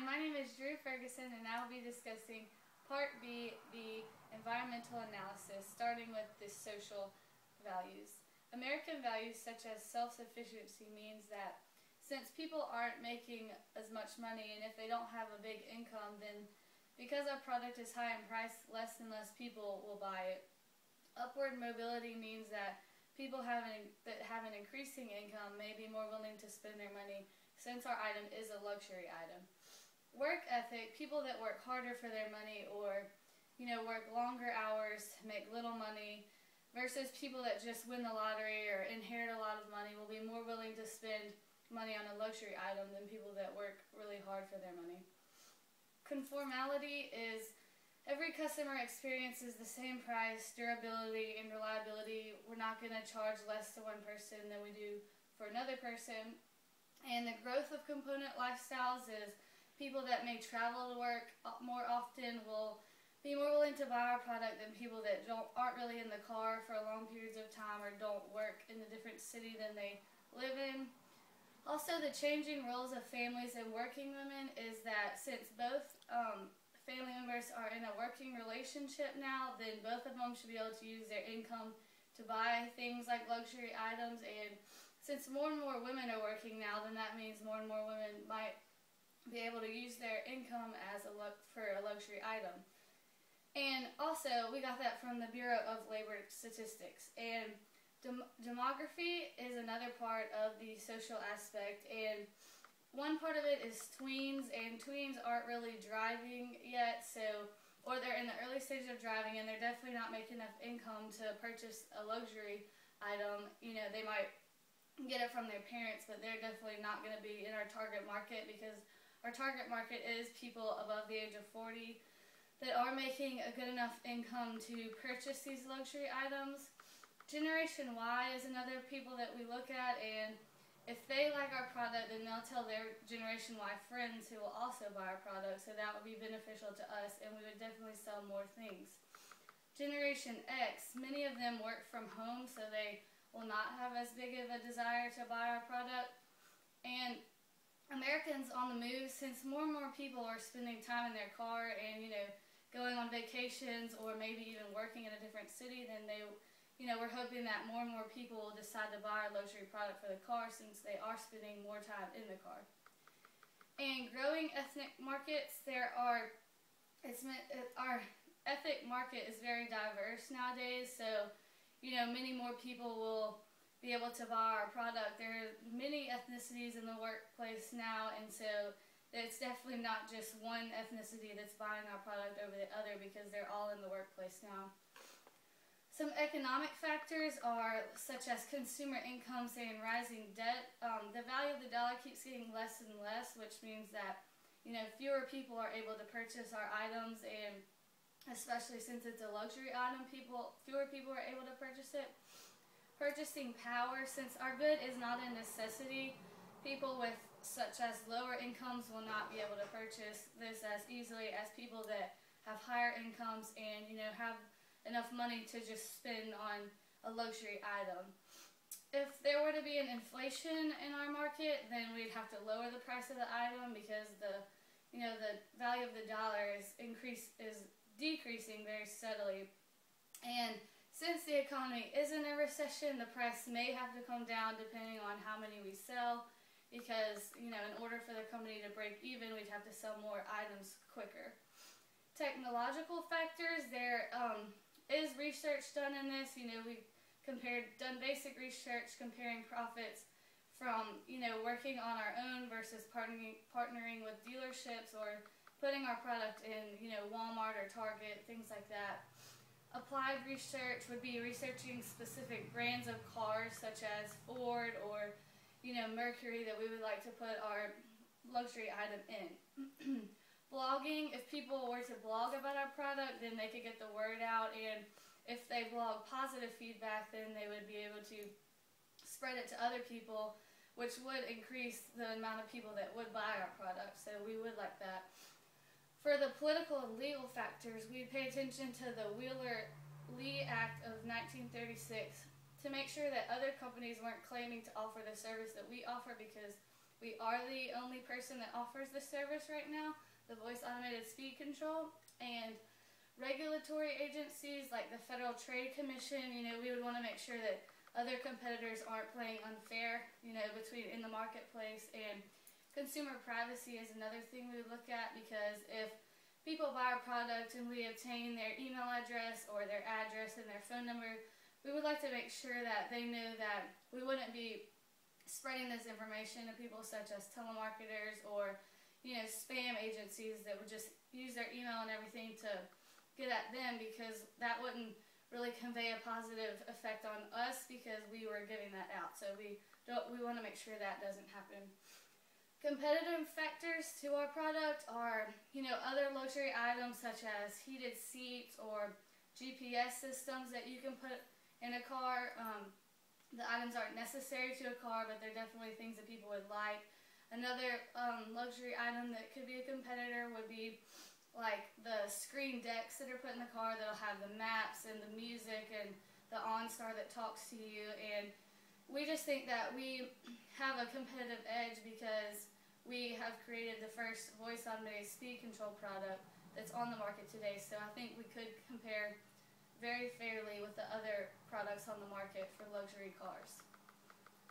my name is Drew Ferguson, and I will be discussing Part B, the environmental analysis, starting with the social values. American values such as self-sufficiency means that since people aren't making as much money, and if they don't have a big income, then because our product is high in price, less and less people will buy it. Upward mobility means that people that have an increasing income may be more willing to spend their money since our item is a luxury item. Work ethic, people that work harder for their money or work longer hours, make little money, versus people that just win the lottery or inherit a lot of money will be more willing to spend money on a luxury item than people that work really hard for their money. Conformality is every customer experiences the same price, durability, and reliability. We're not going to charge less to one person than we do for another person. And the growth of component lifestyles is people that may travel to work more often will be more willing to buy our product than people that aren't really in the car for long periods of time or don't work in a different city than they live in. Also, the changing roles of families and working women is that since both family members are in a working relationship now, then both of them should be able to use their income to buy things like luxury items. And since more and more women are working now, then that means more and more women might be able to use their income as for a luxury item. And also, we got that from the Bureau of Labor Statistics. And demography is another part of the social aspect, and one part of it is tweens, and tweens aren't really driving yet, or they're in the early stages of driving, and they're definitely not making enough income to purchase a luxury item. They might get it from their parents, but they're definitely not going to be in our target market because our target market is people above the age of 40 that are making a good enough income to purchase these luxury items. Generation Y is another people that we look at, and if they like our product, then they'll tell their Generation Y friends who will also buy our product, so that would be beneficial to us, and we would definitely sell more things. Generation X, many of them work from home, so they will not have as big of a desire to buy our product. And Americans on the move, since more and more people are spending time in their car and, going on vacations or maybe even working in a different city, then we're hoping that more and more people will decide to buy our luxury product for the car since they are spending more time in the car. And growing ethnic markets, our ethnic market is very diverse nowadays, so many more people will be able to buy our product. There are many ethnicities in the workplace now, and so it's definitely not just one ethnicity that's buying our product over the other because they're all in the workplace now. Some economic factors are such as consumer incomes and rising debt. The value of the dollar keeps getting less and less, which means that fewer people are able to purchase our items, and especially since it's a luxury item, fewer people are able to purchase it. Purchasing power, since our good is not a necessity, people with such as lower incomes will not be able to purchase this as easily as people that have higher incomes and have enough money to just spend on a luxury item. If there were to be an inflation in our market, then we'd have to lower the price of the item because the value of the dollar is decreasing very steadily. And since the economy is in a recession, the price may have to come down depending on how many we sell because, in order for the company to break even, we'd have to sell more items quicker. Technological factors, there is research done in this. We've done basic research comparing profits from, working on our own versus partnering with dealerships or putting our product in, Walmart or Target, things like that. Applied research would be researching specific brands of cars such as Ford or, Mercury that we would like to put our luxury item in. Blogging, if people were to blog about our product, then they could get the word out, and if they blog positive feedback, then they would be able to spread it to other people, which would increase the amount of people that would buy our product, so we would like that. For the political and legal factors, we pay attention to the Wheeler-Lee Act of 1936 to make sure that other companies weren't claiming to offer the service that we offer because We are the only person that offers this service right now, the voice automated speed control. And regulatory agencies like the Federal Trade Commission, we would want to make sure that other competitors aren't playing unfair, between in the marketplace. And consumer privacy is another thing we would look at, because if people buy our product and we obtain their email address or their address and their phone number, we would like to make sure that they know that we wouldn't be spreading this information to people such as telemarketers or, spam agencies that would just use their email and everything to get at them, because that wouldn't really convey a positive effect on us because we were giving that out. So we want to make sure that doesn't happen. Competitive factors to our product are, other luxury items such as heated seats or GPS systems that you can put in a car. The items aren't necessary to a car, but they're definitely things that people would like. Another luxury item that could be a competitor would be like the screen decks that are put in the car that'll have the maps and the music and the OnStar that talks to you. And we just think that we have a competitive edge because we have created the first voice automated speed control product that's on the market today. So I think we could compare very fairly with the other products on the market for luxury cars.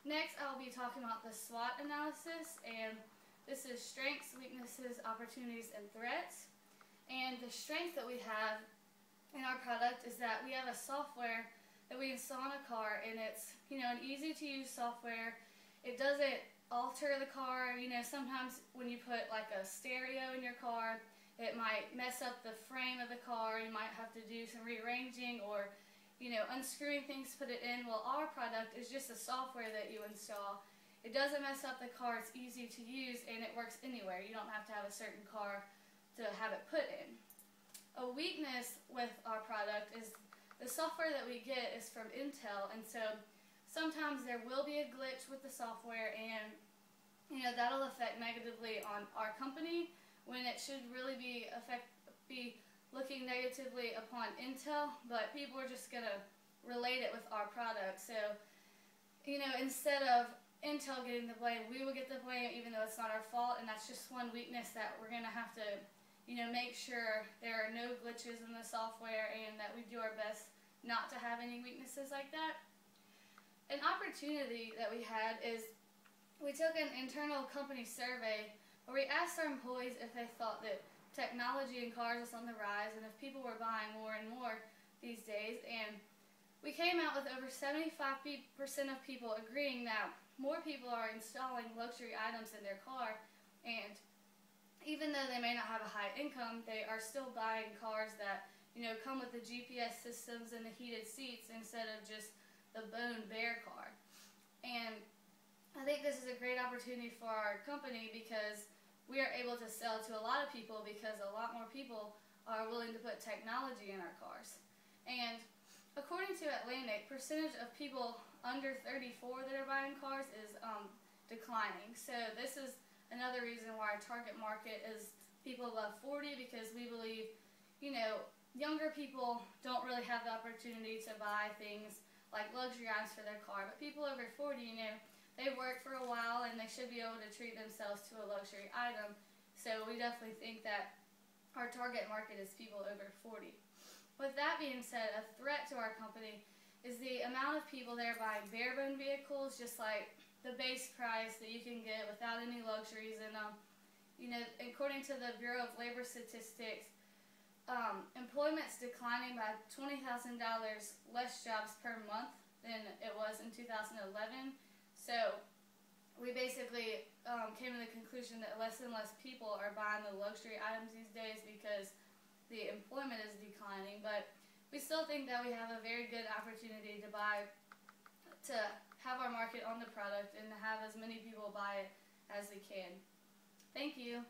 Next, I'll be talking about the SWOT analysis, and this is strengths, weaknesses, opportunities, and threats. And the strength that we have in our product is that we have a software that we install in a car, and it's, an easy-to-use software. It doesn't alter the car. Sometimes when you put like a stereo in your car, it might mess up the frame of the car. You might have to do some rearranging or, unscrewing things to put it in. Well, our product is just a software that you install. It doesn't mess up the car. It's easy to use, and it works anywhere. You don't have to have a certain car to have it put in. A weakness with our product is the software that we get is from Intel, and so sometimes there will be a glitch with the software, and that'll affect negatively on our company when it should really be looking negatively upon Intel, but people are just gonna relate it with our product. So, instead of Intel getting the blame, we will get the blame even though it's not our fault, and that's just one weakness that we're gonna have to make sure there are no glitches in the software and that we do our best not to have any weaknesses like that. An opportunity that we had is we took an internal company survey where we asked our employees if they thought that technology in cars is on the rise and if people were buying more and more these days. And we came out with over 75% of people agreeing that more people are installing luxury items in their car, and even though they may not have a high income, they are still buying cars that come with the GPS systems and the heated seats instead of just the bone bare car. And I think this is a great opportunity for our company because we are able to sell to a lot of people because a lot more people are willing to put technology in our cars. And according to Atlantic, percentage of people under 34 that are buying cars is declining. So this is another reason why our target market is people above 40, because we believe, younger people don't really have the opportunity to buy things like luxury items for their car. But people over 40, they work for a while and they should be able to treat themselves to a luxury item. So we definitely think that our target market is people over 40. With that being said, a threat to our company is the amount of people that are buying bare-bone vehicles, just like the base price that you can get without any luxuries in them. According to the Bureau of Labor Statistics, employment's declining by $20,000 less jobs per month than it was in 2011. So we basically came to the conclusion that less and less people are buying the luxury items these days because the employment is declining. But we still think that we have a very good opportunity to have our market on the product and to have as many people buy it as we can. Thank you.